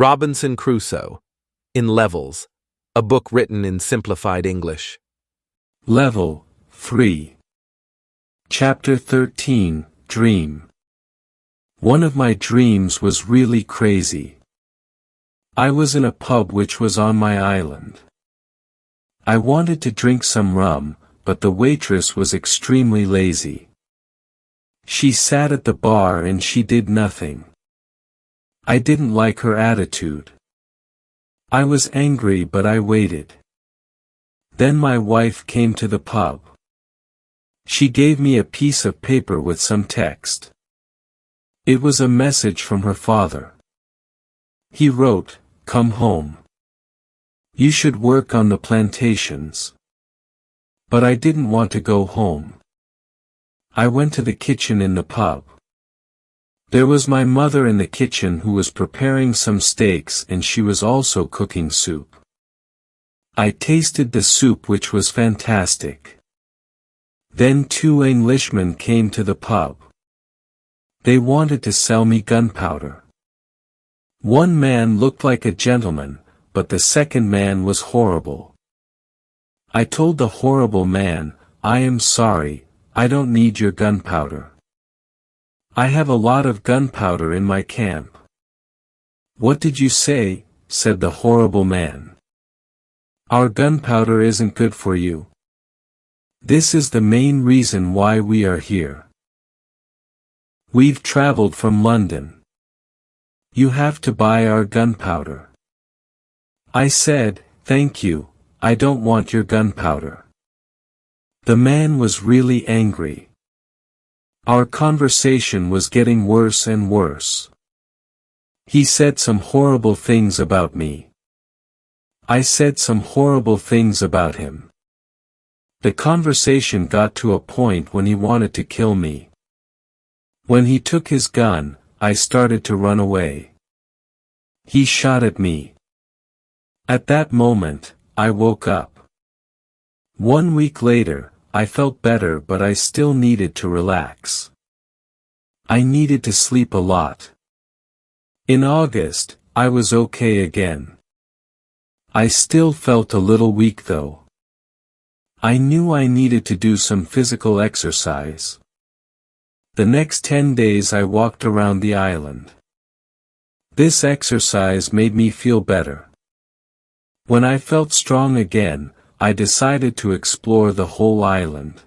Robinson Crusoe, in Levels, a book written in simplified English. Level 3. Chapter 13, Dream. One of my dreams was really crazy. I was in a pub which was on my island. I wanted to drink some rum, but the waitress was extremely lazy. She sat at the bar and she did nothing. I didn't like her attitude. I was angry, but I waited. Then my wife came to the pub. She gave me a piece of paper with some text. It was a message from her father. He wrote, "Come home. You should work on the plantations." But I didn't want to go home. I went to the kitchen in the pub. There was my mother in the kitchen who was preparing some steaks, and she was also cooking soup. I tasted the soup, which was fantastic. Then 2 Englishmen came to the pub. They wanted to sell me gunpowder. One man looked like a gentleman, but the second man was horrible. I told the horrible man, "I am sorry, I don't need your gunpowder. I have a lot of gunpowder in my camp." "What did you say?" said the horrible man. "Our gunpowder isn't good for you. This is the main reason why we are here. We've traveled from London. You have to buy our gunpowder." I said, "Thank you, I don't want your gunpowder." The man was really angry. Our conversation was getting worse and worse. He said some horrible things about me. I said some horrible things about him. The conversation got to a point when he wanted to kill me. When he took his gun, I started to run away. He shot at me. At that moment, I woke up. 1 week later, I felt better, but I still needed to relax. I needed to sleep a lot. In August, I was okay again. I still felt a little weak though. I knew I needed to do some physical exercise. The next 10 days I walked around the island. This exercise made me feel better. When I felt strong again, I decided to explore the whole island.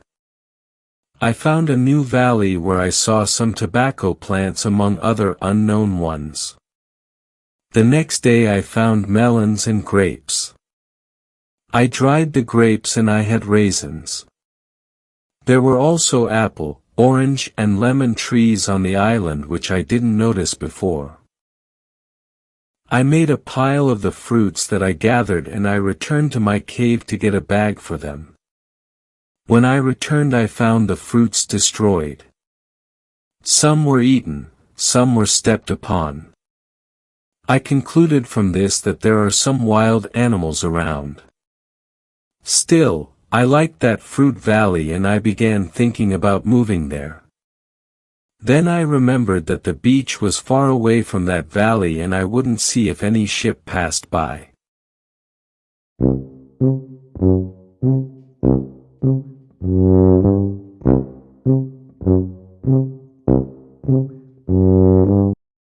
I found a new valley where I saw some tobacco plants among other unknown ones. The next day I found melons and grapes. I dried the grapes and I had raisins. There were also apple, orange and lemon trees on the island which I didn't notice before. I made a pile of the fruits that I gathered and I returned to my cave to get a bag for them. When I returned I found the fruits destroyed. Some were eaten, some were stepped upon. I concluded from this that there are some wild animals around. Still, I liked that fruit valley and I began thinking about moving there. Then I remembered that the beach was far away from that valley and I wouldn't see if any ship passed by.